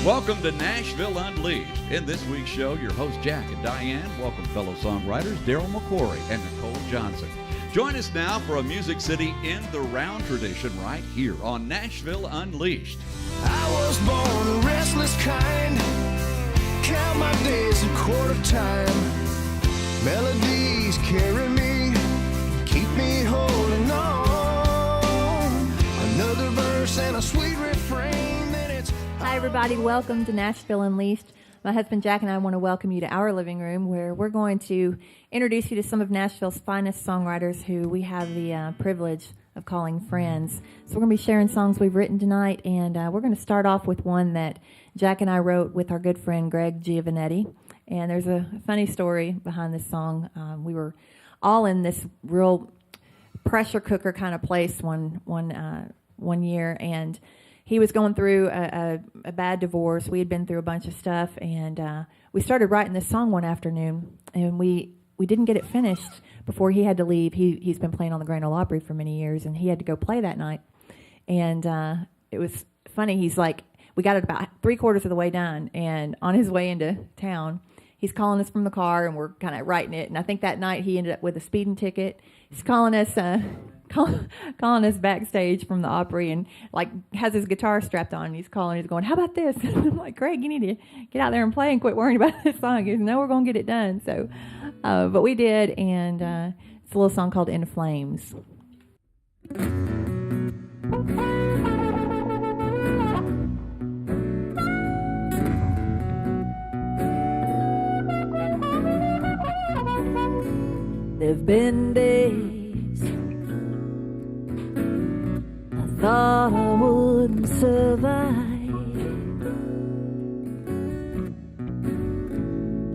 Welcome to Nashville Unleashed. In this week's show, your hosts Jack and Diane welcome fellow songwriters Daryl McQuarrie and Nicole Johnson. Join us now for a Music City in the Round tradition right here on Nashville Unleashed. I was born a restless kind, count my days a quarter time. Melodies carry me, keep me holding on. Another verse and a sweet refrain, then it's... Hi everybody, welcome to Nashville Unleashed. My husband Jack and I want to welcome you to our living room where we're going to introduce you to some of Nashville's finest songwriters who we have the privilege of calling friends. So we're going to be sharing songs we've written tonight, and we're going to start off with one that Jack and I wrote with our good friend Greg Giovanetti. And there's a funny story behind this song. We were all in this real pressure cooker kind of place one year, and he was going through a bad divorce. We had been through a bunch of stuff, and we started writing this song one afternoon, and we didn't get it finished before he had to leave. He's been playing on the Grand Ole Opry for many years, and he had to go play that night. And it was funny. He's like, we got it about 3/4 of the way done, and on his way into town, he's calling us from the car, and we're kind of writing it. And I think that night he ended up with a speeding ticket. He's calling us backstage from the Opry, and like has his guitar strapped on, and he's calling, he's going, how about this? And I'm like, Greg, you need to get out there and play and quit worrying about this song. He goes, no, we're going to get it done. So, but we did, and it's a little song called In Flames. There've been days I thought I wouldn't survive.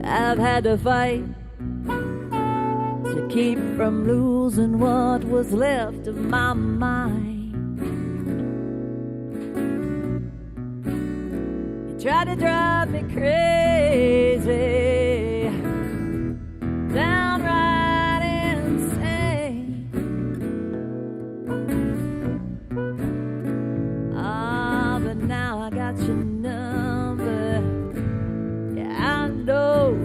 I've had to fight to keep from losing what was left of my mind. It tried to drive me crazy, downright.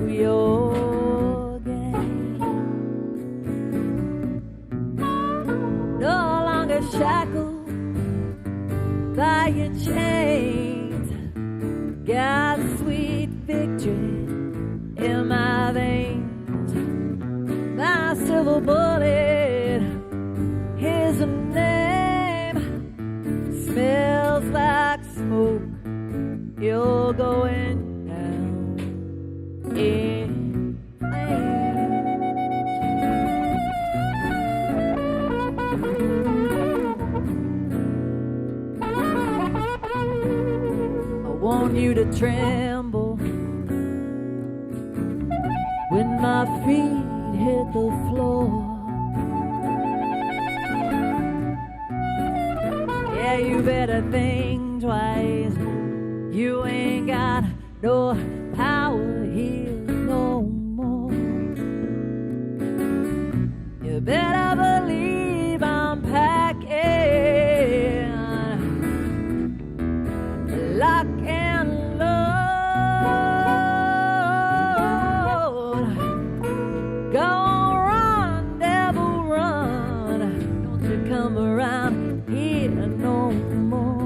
Your game. No longer shackled by your chains, got sweet victory in my veins. My silver bullet, here's a name, smells like smoke. You're going in I want you to tremble when my feet hit the floor. Yeah, you better think twice. You ain't got no power here no more. You better believe I'm packing lock and load. Go on, run, devil, run. Don't you come around here no more.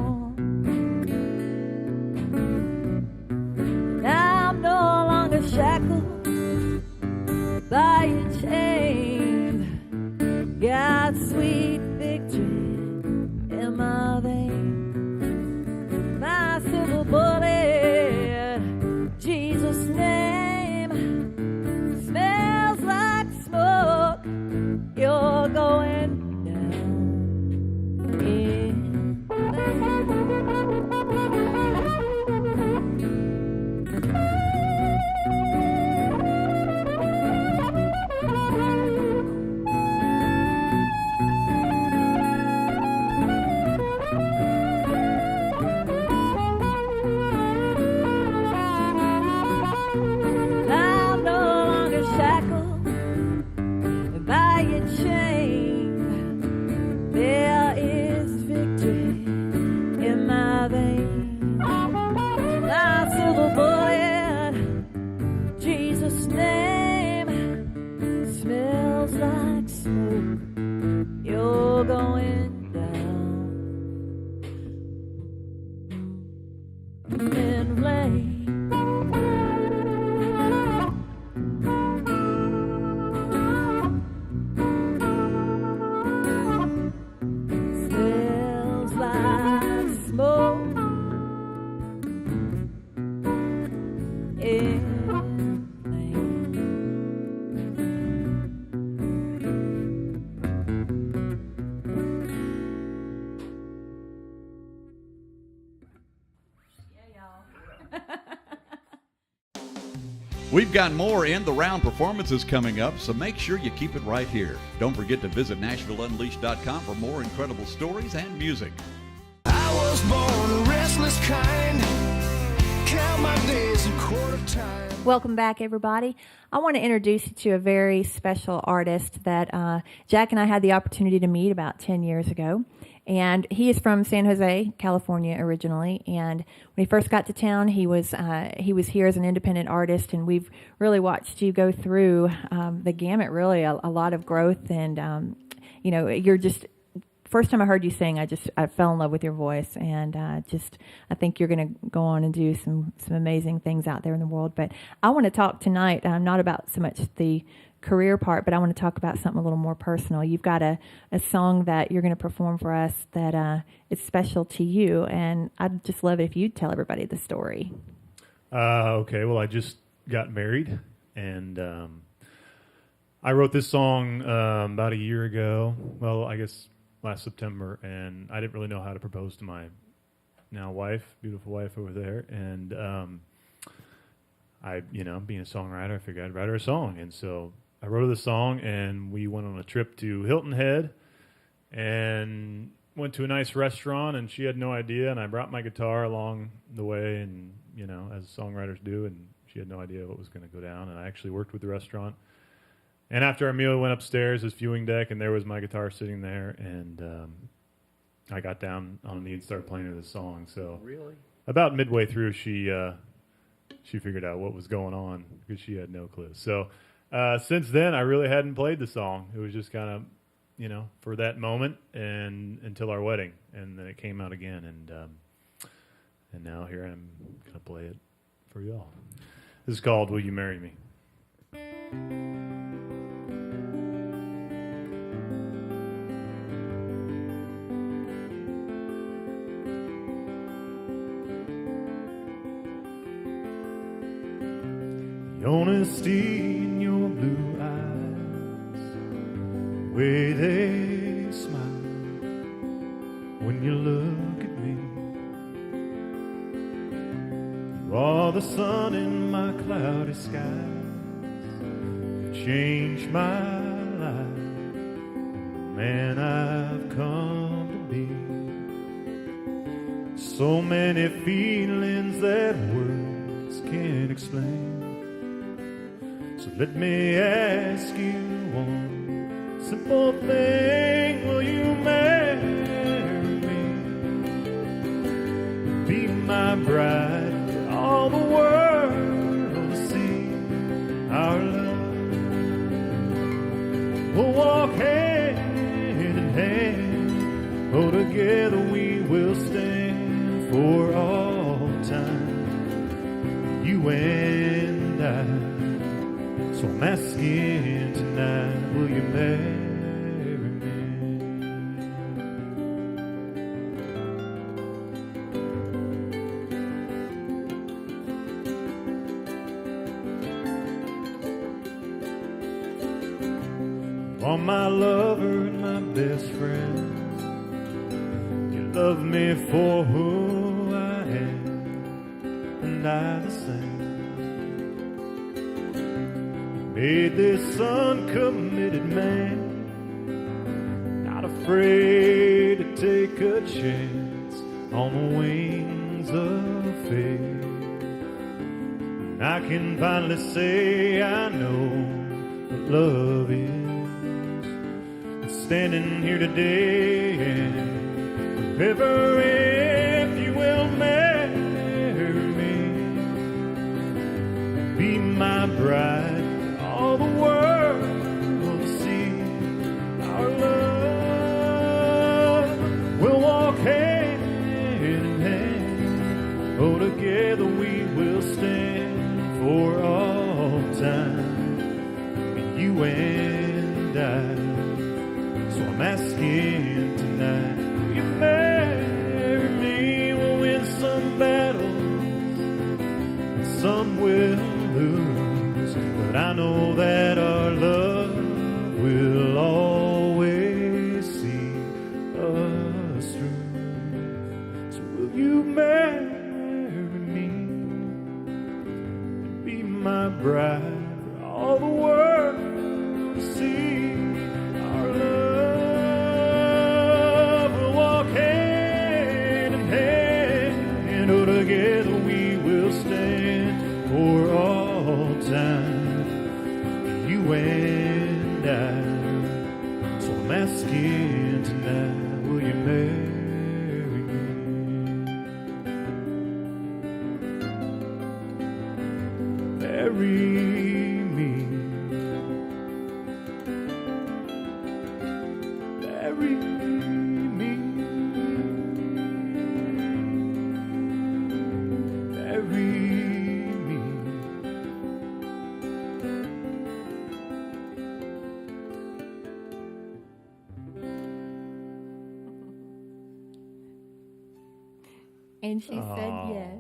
Shackled by your chains, got sweet victory in my veins. My silver bullet, Jesus' name, smells like smoke. You're going down in flames. and play. Smells like smoke and We've got more in the round performances coming up, so make sure you keep it right here. Don't forget to visit NashvilleUnleashed.com for more incredible stories and music. I was born a restless kind. Count my days in quarter time. Welcome back, everybody. I want to introduce you to a very special artist that Jack and I had the opportunity to meet about 10 years ago. And he is from San Jose, California, originally. And when he first got to town, he was here as an independent artist, and we've really watched you go through the gamut, really, a lot of growth. And you're just. First time I heard you sing, I fell in love with your voice, and I think you're going to go on and do some amazing things out there in the world. But I want to talk tonight not about so much the career part, but I want to talk about something a little more personal. You've got a song that you're going to perform for us that is special to you, and I'd just love it if you'd tell everybody the story. Okay, well, I just got married, and I wrote this song about a year ago. Well, I guess last September, and I didn't really know how to propose to my now wife, beautiful wife over there, and being a songwriter, I figured I'd write her a song, and so I wrote her the song, and we went on a trip to Hilton Head, and went to a nice restaurant, and she had no idea, and I brought my guitar along the way, and, as songwriters do, and she had no idea what was going to go down, and I actually worked with the restaurant. And after our meal, we went upstairs, this viewing deck, and there was my guitar sitting there, and I got down on a knee and started playing her this song. So Really? about midway through, she figured out what was going on because she had no clue. So since then, I really hadn't played the song. It was just kind of, for that moment and until our wedding, and then it came out again, and now here I'm going to play it for y'all. This is called "Will You Marry Me?" The honesty in your blue eyes, the way they smile when you look at me. You are the sun in my cloudy skies, you changed my life, the man I've come to be. So many feelings that words can't explain. So let me ask you one simple thing. Will you marry me? Be my bride for all the world to see. Our love will walk hand in hand. Oh, together we will stand for all time. You and I. So I'm asking tonight, will you marry me? You are my lover and my best friend. You love me for who I am, and I the same. Made this uncommitted man, not afraid to take a chance on the wings of faith. And I can finally say I know what love is. And standing here today, and forever if you will marry me, be my bride. All the world will see our love. We'll walk hand in hand. Oh, together we will stand for all time, you and I. So I'm asking tonight, will you marry me? We'll win some battles, and some will lose, but I know that our love will always see us through. So will you marry me? Be my bride for all the world to see. Our love will walk hand in hand, and oh, together we will stand for all time, you and I. So I'm asking tonight, will you marry me? Marry me. Marry me. Marry me. And she said yes.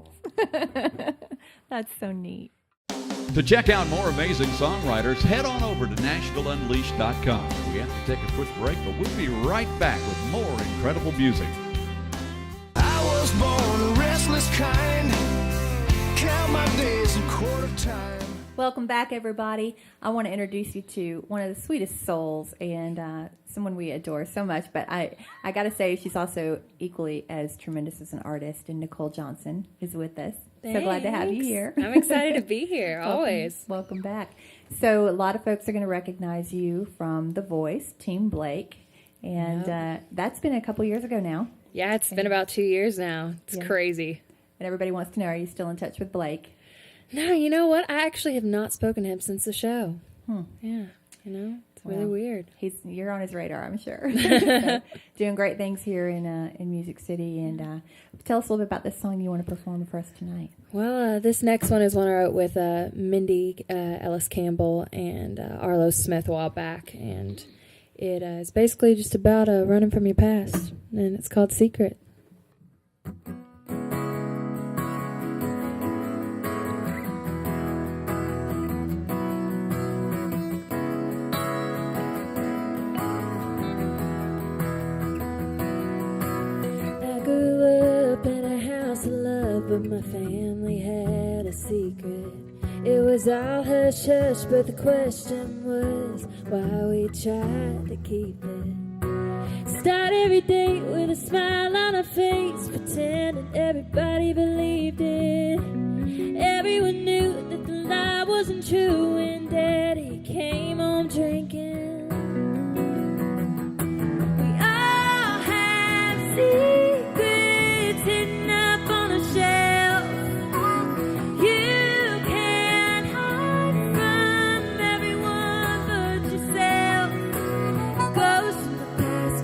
That's so neat. To check out more amazing songwriters, head on over to NashvilleUnleashed.com. We have to take a quick break, but we'll be right back with more incredible music. I was born a restless kind. Count my days in quarter time. Welcome back, everybody. I want to introduce you to one of the sweetest souls and someone we adore so much. But I got to say, she's also equally as tremendous as an artist. And Nicole Johnson is with us. Thanks. So glad to have you here. I'm excited to be here, always. Welcome back. So a lot of folks are going to recognize you from The Voice, Team Blake. And that's been a couple years ago now. Yeah, it's been about 2 years now. It's crazy. And everybody wants to know, are you still in touch with Blake? No, you know what? I actually have not spoken to him since the show. Yeah, it's really weird. You're on his radar, I'm sure. So, doing great things here in Music City. And tell us a little bit about this song you want to perform for us tonight. Well, this next one is one I wrote with Mindy Ellis Campbell and Arlo Smith a while back. And it is basically just about running from your past. And it's called Secret. But my family had a secret. It was all hush hush, but the question was why we tried to keep it. Start every day with a smile on our face, pretending everybody believed it. Everyone knew that the lie wasn't true when Daddy came home drinking. We all have secrets hidden up on a shelf.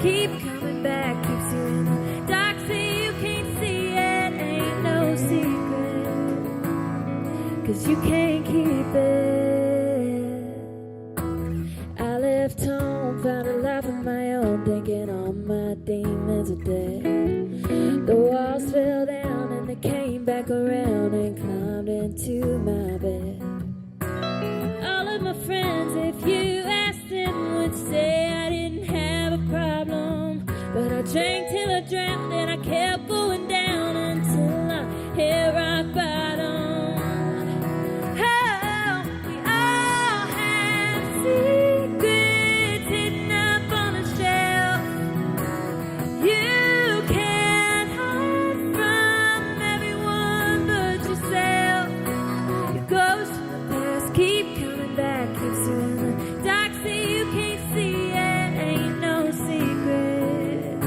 Keep coming back, keeps you in the dark, so you can't see it. Ain't no secret, 'cause you can't keep it. I left home, found a life of my own, thinking all my demons are dead. The walls fell down and they came back around and climbed into my bed. All of my friends, if you asked them, would say I didn't have a problem. But I drank till I drowned and I kept going down until I hit rock bottom. Oh, we all have secrets hidden up on a shelf. You can't hide from everyone but yourself. Your ghost from the past keep coming back, keeps you in the dark, so you can't see it. Ain't no secret,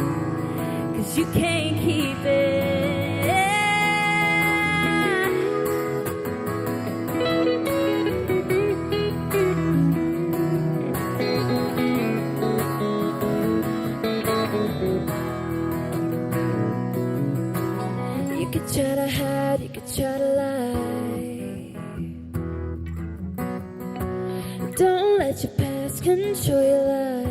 hide, you could try to lie. Don't let your past control your life.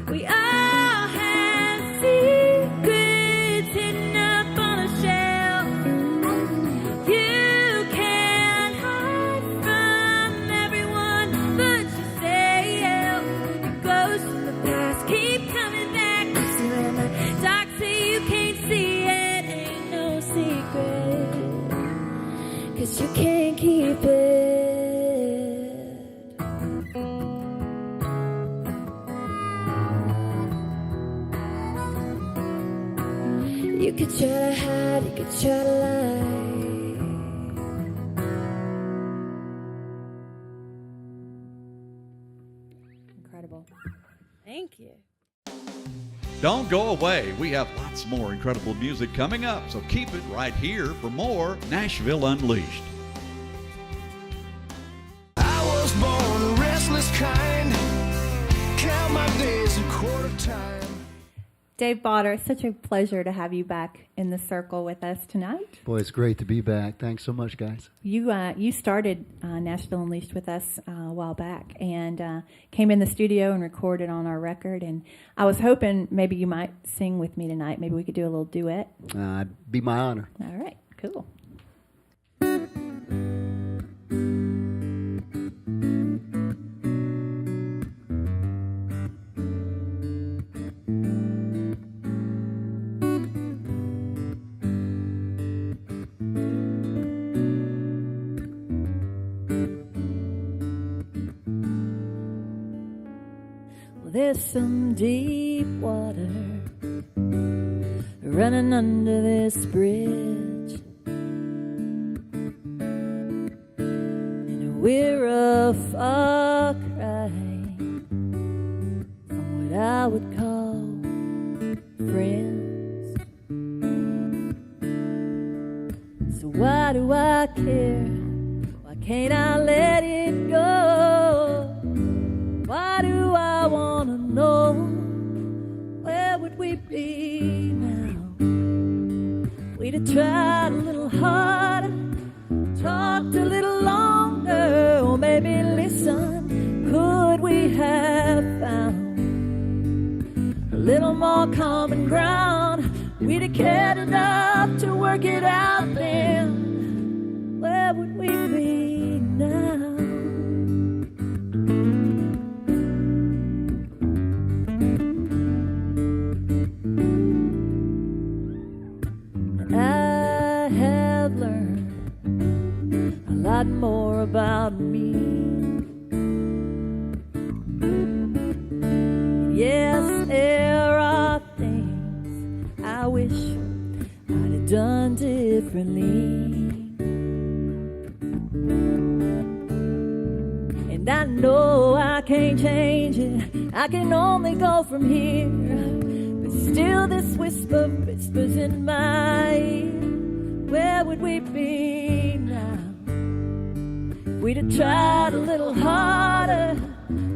We all have secrets hidden up on a shelf. You can't hide from everyone but yourself. The ghosts of the past keep coming back. You see in the dark, so you can't see it. Ain't no secret, 'cause you can't keep it. You could try to hide, you could try to lie. Incredible. Thank you. Don't go away. We have lots more incredible music coming up, so keep it right here for more Nashville Unleashed. I was born a restless kind. Count my days a quarter time. Dave Botter, it's such a pleasure to have you back in the circle with us tonight. Boy, it's great to be back. Thanks so much, guys. You started Nashville Unleashed with us a while back and came in the studio and recorded on our record. And I was hoping maybe you might sing with me tonight. Maybe we could do a little duet. It'd be my honor. All right, cool. There's some deep water running under this bridge, and we're a far cry from what I would call friends. So why do I care? Why can't I let it go? Why do I wanna know? Where would we be now? We'd have tried a little harder, talked a little longer, or maybe listen. Could we have found a little more common ground? We'd have cared enough to work it out then. Where would we be now? I have learned a lot more about me. Yes, there are things I wish I'd have done differently. And I know I can't change it, I can only go from here. But still this whisper whispers in my ear. Where would we be now? We'd have tried a little harder,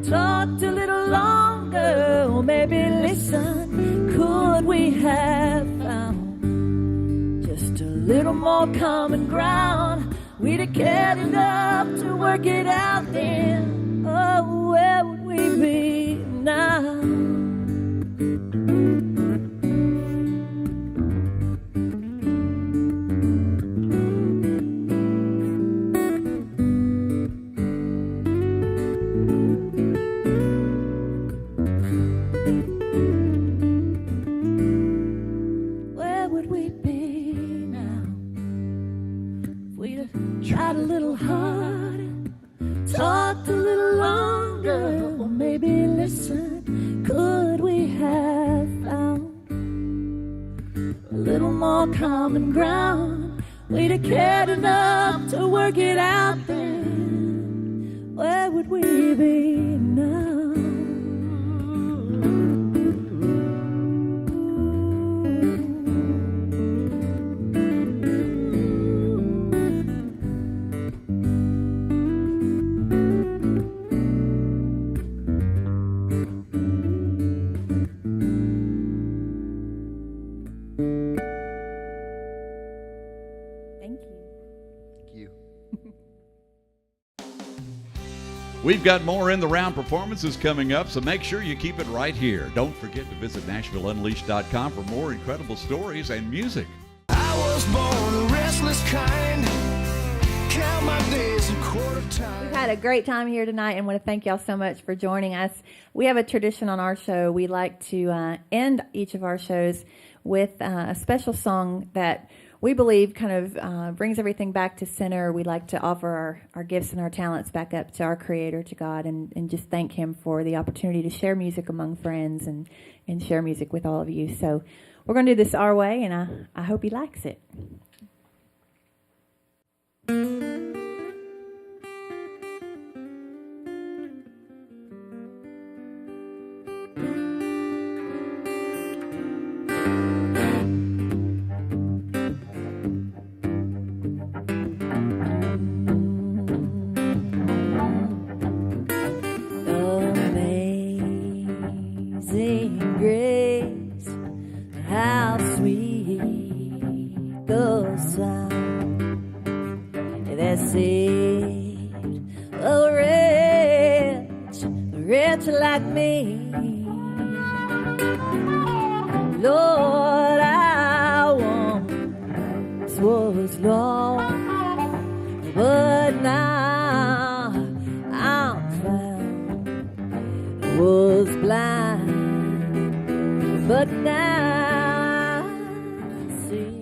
talked a little longer, or maybe listen. Could we have found just a little more common ground? We'd have cared enough to work it out then. Oh, where would we be now? Where would we be now? If we'd have tried a little harder, talked a little longer, or maybe listened. Could we have found a little more common ground? We'd have cared enough to work it out then. Where would we be now? Thank you. Thank you. We've got more In the Round performances coming up, so make sure you keep it right here. Don't forget to visit NashvilleUnleashed.com for more incredible stories and music. I was born a restless kind. Count my days in quarter time. We've had a great time here tonight and want to thank y'all so much for joining us. We have a tradition on our show. We like to end each of our shows with a special song that we believe kind of brings everything back to center. We like to offer our gifts and our talents back up to our Creator, to God, and just thank Him for the opportunity to share music among friends and share music with all of you. So we're going to do this our way, and I hope He likes it. Amazing grace, how sweet the sound that saved a wretch like me. Lord, I once was lost, but now I'm found. Was blind, but now I see.